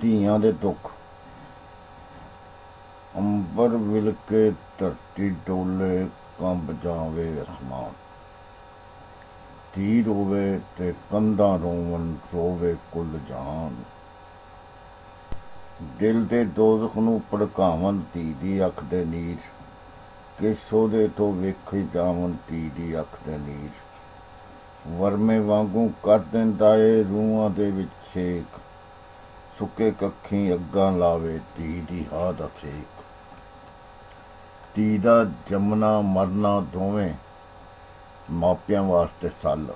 ਧੀਆਂ ਦੇ ਦੁੱਖ। ਅੰਬਰ ਵਿਲ ਕੇ ਧਰਤੀ ਡੋਲੇ, ਕੰਬ ਜਾਵੇ ਅਸਮਾਨ। ਧੀ ਰੋਵੇ ਤੇ ਕੰਧਾਂ ਰੋਵਣ, ਰੋਵੇ ਕੁੱਲ ਜਹਾਨ। ਦਿਲ ਦੇ ਦੋਜ਼ਖ ਨੂੰ ਭੜਕਾਵਣ ਧੀ ਦੀ ਅੱਖ ਦੇ ਨੀਰ, ਕਿ ਸੋਧੇ ਤੋਂ ਵੇਖੀ ਜਾਵਣ ਧੀ ਦੀ ਅੱਖ ਦੇ ਨੀਰ। ਵਰਮੇ ਵਾਂਗੂ ਕਰ ਦਿੰਦਾ ਏ ਰੂਹਾਂ ਦੇ ਵਿੱਚ ਛੇਕ, ਸੁੱਕੇ ਕੱਖੀਂ ਅੱਗਾਂ ਲਾਵੇ ਧੀ ਦੀ ਹਾਹ ਦਾ ਸੇਕ। ਧੀ ਦਾ ਜੰਮਣਾ ਮਰਨਾ ਦੋਵੇਂ ਮਾਪਿਆਂ ਵਾਸਤੇ ਸੱਲ,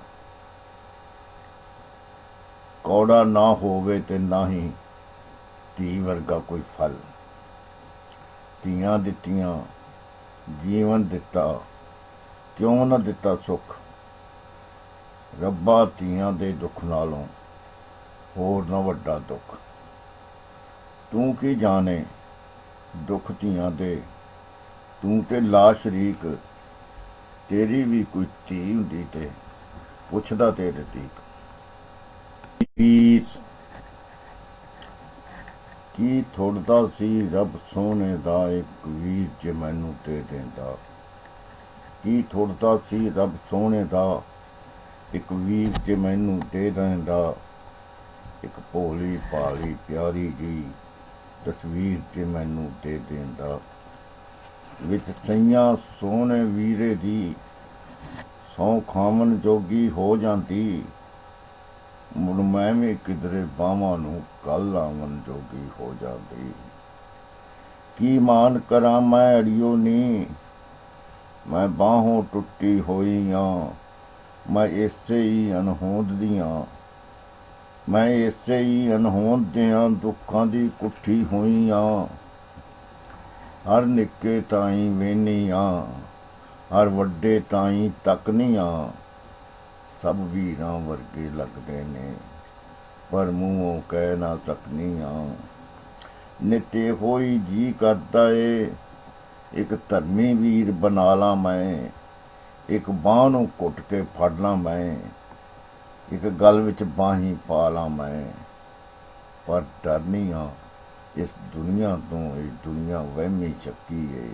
ਕੌੜਾ ਨਾ ਹੋਵੇ ਤੇ ਨਾ ਹੀ ਧੀ ਵਰਗਾ ਕੋਈ ਫਲ। ਧੀਆਂ ਦਿੱਤੀਆਂ ਜੀਵਨ ਦਿੱਤਾ, ਕਿਉਂ ਨਾ ਦਿੱਤਾ ਸੁੱਖ। ਰੱਬਾ ਧੀਆਂ ਦੇ ਦੁੱਖ ਨਾਲੋਂ ਹੋਰ ਨਾ ਵੱਡਾ ਦੁੱਖ। ਤੂੰ ਕੀ ਜਾਣੇ ਦੁੱਖ ਧੀਆਂ ਦੇ, ਤੂੰ ਤੇ ਲਾ ਸ਼ਰੀਕ। ਤੇਰੀ ਵੀ ਕੋਈ ਧੀ ਹੁੰਦੀ ਤੇ ਪੁੱਛਦਾ ਤੇਰੇ ਤੀਕ। ਕੀ ਥੋੜ੍ਹਦਾ ਸੀ ਰੱਬ ਸੋਹਣੇ ਦਾ ਇੱਕ ਵੀਰ ਜੇ ਮੈਨੂੰ ਦੇ ਦਿੰਦਾ। ਕੀ ਥੋੜ੍ਹਦਾ ਸੀ ਰੱਬ ਸੋਹਣੇ ਦਾ ਇੱਕ ਵੀਰ ਜੇ ਮੈਨੂੰ ਦੇ ਦਿੰਦਾ। ਇੱਕ ਭੋਲੀ ਭਾਲੀ ਪਿਆਰੀ ਜੀ ਤਸਵੀਰ ਜੇ ਮੈਨੂੰ ਦੇ ਦਿੰਦਾ। ਵਿੱਚ ਸਈਆਂ ਸੋਹਣੇ ਵੀਰੇ ਦੀ ਸਹੁੰ ਖਾਵਣ ਜੋਗੀ ਹੋ ਜਾਂਦੀ। ਮੁੜ ਮੈਂ ਵੀ ਕਿਧਰੇ ਬਾਹਾਂ ਨੂੰ ਕੱਲ ਆਵਣ ਜੋਗੀ ਹੋ ਜਾਂਦੀ। ਕੀ ਮਾਨ ਕਰਾਂ ਮੈਂ ਅੜਿਓ ਨੀ, ਮੈਂ ਬਾਹੋਂ ਟੁੱਟੀ ਹੋਈ ਆਂ। ਮੈਂ ਇਸੇ ਹੀ ਅਨਹੋਂਦ ਦੀਆਂ, ਮੈਂ ਇਸੇ ਹੀ ਅਨਹੋਂਦ ਦਿਆਂ ਦੁੱਖਾਂ ਦੀ ਕੁੱਠੀ ਹੋਈ ਆਂ। ਹਰ ਨਿੱਕੇ ਤਾਈਂ ਵੇਹਨੀ ਆਂ, ਹਰ ਵੱਡੇ ਤਾਈਂ ਤੱਕਨੀ ਆਂ। ਸਭ ਵੀਰਾਂ ਵਰਗੇ ਲੱਗਦੇ ਨੇ, ਪਰ ਮੂੰਹੋਂ ਕਹਿ ਨਾ ਸਕਨੀ ਆਂ। ਨਿਤ ਇਹੋ ਹੀ ਜੀ ਕਰਦਾ ਏ ਇੱਕ ਧਰਮੀ ਵੀਰ ਬਣਾ ਲਾਂ ਮੈਂ। ਇੱਕ ਬਾਂਹ ਨੂੰ ਘੁੱਟ ਕੇ ਫੜ ਲਾਂ ਮੈਂ, ਇੱਕ ਗਲ ਵਿੱਚ ਬਾਹੀਂ ਪਾ ਲਾਂ ਮੈਂ। ਪਰ ਡਰਨੀ ਹਾਂ ਇਸ ਦੁਨੀਆ ਤੋਂ, ਇਹ ਦੁਨੀਆ ਵਹਿਮੀ ਚੱਕੀ ਏ।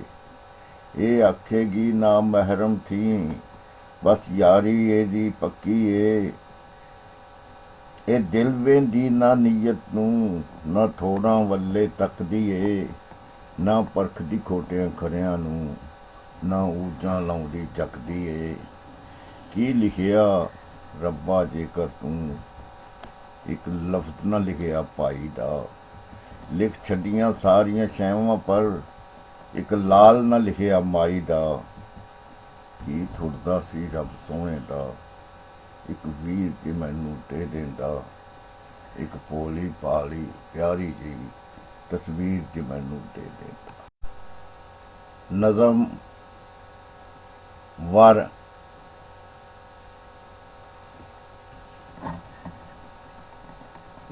ਇਹ ਆਖੇਗੀ ਨਾ ਮਹਿਰਮ ਥੀ, ਬਸ ਯਾਰੀ ਇਹਦੀ ਪੱਕੀ ਏ। ਇਹ ਦਿਲ ਵੇਂਦੀ ਨਾ ਨੀਅਤ ਨੂੰ, ਨਾ ਥੋੜਾਂ ਵੱਲੇ ਤੱਕਦੀ ਏ। ਨਾ ਪਰਖਦੀ ਖੋਟਿਆਂ ਖਰਿਆਂ ਨੂੰ, ਨਾ ਊਜਾਂ ਲਾਉਂਦੀ ਚੱਕਦੀ ਏ। ਕੀ ਲਿਖਿਆ ਰੱਬਾ ਜੇਕਰ ਤੂੰ ਇੱਕ ਲਫ਼ਜ਼ ਨਾ ਲਿਖਿਆ ਭਾਈ ਦਾ। ਲਿਖ ਛੱਡੀਆਂ ਸਾਰੀਆਂ ਸ਼ੈਵਾਂ ਪਰ ਇੱਕ ਲਾਲ ਨਾ ਲਿਖਿਆ ਮਾਈ ਦਾ। ਕੀ ਥੁੜਦਾ ਸੀ ਰੱਬ ਸੋਹਣੇ ਦਾ ਇੱਕ ਵੀਰ ਜੇ ਮੈਨੂੰ ਦੇ ਦਿੰਦਾ। ਇੱਕ ਭੋਲੀ ਭਾਲੀ ਪਿਆਰੀ ਜੀ ਤਸਵੀਰ ਜੇ ਮੈਨੂੰ ਦੇ ਦਿੰਦਾ। ਨਜ਼ਮ ਵਰ।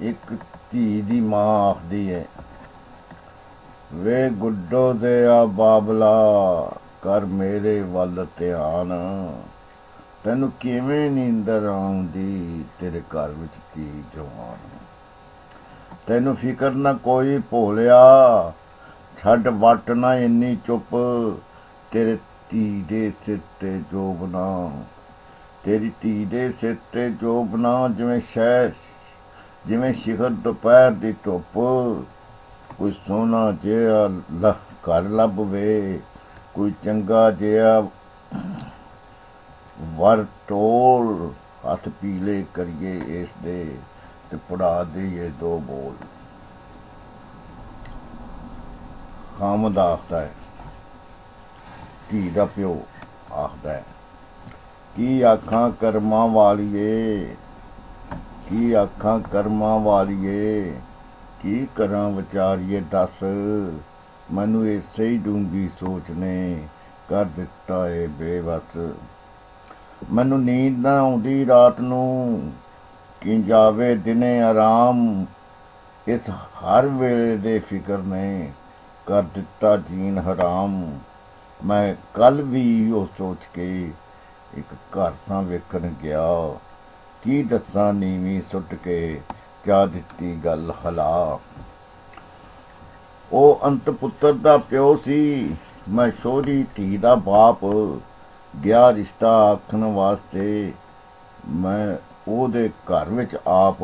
ਇੱਕ ਧੀ ਦੀ ਮਾਂ ਆਖਦੀ ਹੈ, ਵੇ ਗੁੱਡੋ ਦੇ ਆ ਬਾਬਲਾ ਕਰ ਮੇਰੇ ਵੱਲ ਧਿਆਨ। ਤੈਨੂੰ ਕਿਵੇਂ ਨੀਂਦਰ ਆਉਂਦੀ ਤੇਰੇ ਘਰ ਵਿੱਚ ਧੀ ਜਵਾਨ। ਤੈਨੂੰ ਫਿਕਰ ਨਾ ਕੋਈ ਭੋਲਿਆ, ਛੱਡ ਵੱਟ ਨਾ ਇੰਨੀ ਚੁੱਪ। ਤੇਰੇ ਧੀ ਦੇ ਸਿਰ ਤੇ ਜੋਬਨਾ, ਤੇਰੀ ਧੀ ਦੇ ਸਿਰ ਤੇ ਜੋਬਨਾ। ਜਿਵੇਂ ਸ਼ਿਖਰ ਦੁਪਹਿਰ ਦੀ ਧੁੱਪ। ਕੋਈ ਸੋਹਣਾ ਜਿਹਾ ਘਰ ਲੱਭ ਵੇ, ਕੋਈ ਚੰਗਾ ਜਿਹਾ ਵਰ ਟੋਲ। ਹੱਥ ਪੀਲੇ ਕਰੀਏ ਇਸ ਦੇ ਤੇ ਪੜਾ ਦੇਈਏ ਦੋ ਬੋਲ। ਖਾਮਦ ਆਖਦਾ ਹੈ, ਧੀ ਦਾ ਪਿਓ ਆਖਦਾ ਹੈ, ਕੀ ਆਖਾਂ ਕਰਮਾਂ ਵਾਲੀਏ, ਕੀ ਆਖਾਂ ਕਰਮਾਂ ਵਾਲੀਏ। ਕੀ ਕਰਾਂ ਵਿਚਾਰੀਏ ਦੱਸ, ਮੈਨੂੰ ਇਸੇ ਹੀ ਡੂੰਘੀ ਸੋਚ ਨੇ ਕਰ ਦਿੱਤਾ ਏ ਬੇਵੱਸ। ਮੈਨੂੰ ਨੀਂਦ ਨਾ ਆਉਂਦੀ ਰਾਤ ਨੂੰ, ਕਿ ਜਾਵੇ ਦਿਨੇ ਆਰਾਮ। ਇਸ ਹਰ ਵੇਲੇ ਦੇ ਫਿਕਰ ਨੇ ਕਰ ਦਿੱਤਾ ਜੀਣ ਹਰਾਮ। ਮੈਂ ਕੱਲ ਵੀ ਉਹ ਸੋਚ ਕੇ ਇੱਕ ਘਰ ਸਾਂ ਵੇਖਣ ਗਿਆ। ਕੀ ਦੱਸਾਂ ਨੀਵੀਂ ਸੁੱਟ ਕੇ ਕਿਆ ਦਿੱਤੀ ਗੱਲ ਹਲਾ। ਉਹ ਅੰਤ ਪੁੱਤਰ ਦਾ ਪਿਓ ਸੀ, ਮੈਂ ਸੋਹਰੀ ਧੀ ਦਾ ਬਾਪ। ਗਿਆ ਰਿਸ਼ਤਾ ਆਖਣ ਵਾਸਤੇ ਮੈਂ ਉਹਦੇ ਘਰ ਵਿੱਚ ਆਪ।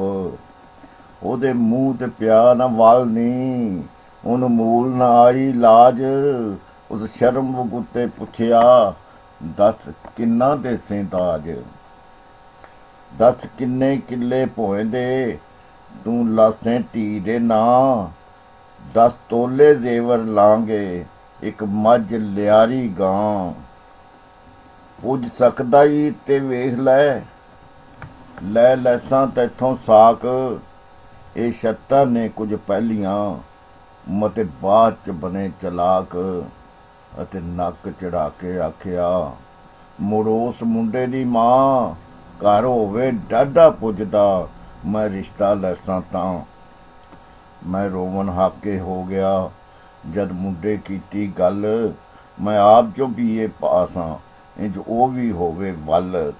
ਉਹਦੇ ਮੂੰਹ ਤੇ ਪਿਆ ਨਾ ਵਲ ਨੀ, ਉਹਨੂੰ ਮੂਲ ਨਾ ਆਈ ਲਾਜ। ਉਸ ਸ਼ਰਮ ਬੁੱਤੇ ਪੁੱਛਿਆ, ਦੱਸ ਕਿੰਨਾ ਦੇਸੇ ਦਾਜ। ਦੱਸ ਕਿੰਨੇ ਕਿੱਲੇ ਭੋਏ ਦੇ ਤੂੰ ਲਾਸੇ ਧੀ ਦੇ ਨਾਂ। 10 ਤੋਲੇ ਜ਼ੇਵਰ ਲਾਂਗੇ, ਇੱਕ ਮੱਝ ਲਿਆਰੀ ਗਾਂ। ਪੁੱਜ ਸਕਦਾ ਈ ਤੇ ਵੇਖ ਲੈ, ਲੈ ਲੈਸਾਂ ਤੈਥੋਂ ਸਾਕ। ਇਹ ਸ਼ਰਤਾਂ ਨੇ ਕੁਝ ਪਹਿਲੀਆਂ, ਮਤੇ ਬਾਅਦ ਚ ਬਣੇ ਚਲਾਕ। ਅਤੇ ਨੱਕ ਚੜਾ ਕੇ ਆਖਿਆ, ਮੁੜ ਉਸ ਮੁੰਡੇ ਦੀ ਮਾਂ। ਘਰ ਹੋਵੇ ਡਾਢਾ ਪੁੱਜਦਾ, ਮੈਂ ਰਿਸ਼ਤਾ ਲੈਸਾਂ ਤਾਂ। ਮੈਂ ਰੋਵਨ ਹਾਕੇ ਹੋ ਗਿਆ ਜਦ ਮੁੰਡੇ ਕੀਤੀ ਗੱਲ। ਮੈਂ ਆਪ ਜੋ BA ਪਾਸ ਹਾਂ, ਇੰਜ ਉਹ ਵੀ ਹੋਵੇ ਵੱਲ।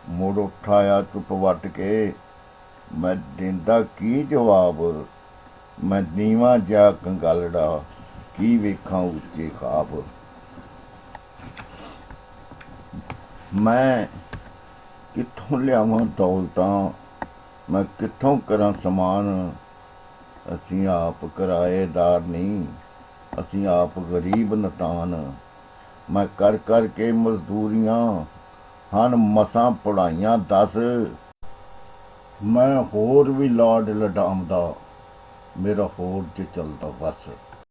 ਮੁੜ ਉਠਾਇਆ ਚੁੱਪ ਵੱਟ ਕੇ, ਮੈਂ ਦਿੰਦਾ ਕੀ ਜਵਾਬ। ਮੈਂ ਨੀਵਾਂ ਜਿਹਾ ਕੰਗਾਲੜਾ, ਕੀ ਵੇਖਾਂ ਉੱਚੇ ਖਾਬ। ਮੈਂ ਕਿੱਥੋਂ ਲਿਆਵਾਂ ਦੌਲਤਾਂ, ਮੈਂ ਕਿੱਥੋਂ ਕਰਾਂ ਸਮਾਨ। ਅਸੀਂ ਆਪ ਕਿਰਾਏਦਾਰ ਨਹੀਂ, ਅਸੀਂ ਆਪ ਗਰੀਬ ਨਤਾਨ। ਮੈਂ ਕਰ ਕਰ ਕੇ ਮਜ਼ਦੂਰੀਆਂ, ਹਨ ਮਸਾਂ ਪੜ੍ਹਾਈਆਂ 10। ਮੈਂ ਹੋਰ ਵੀ ਲਾਡ ਲਡਾਮਦਾ, ਮੇਰਾ ਹੋਰ 'ਚ ਚੱਲਦਾ ਬਸ।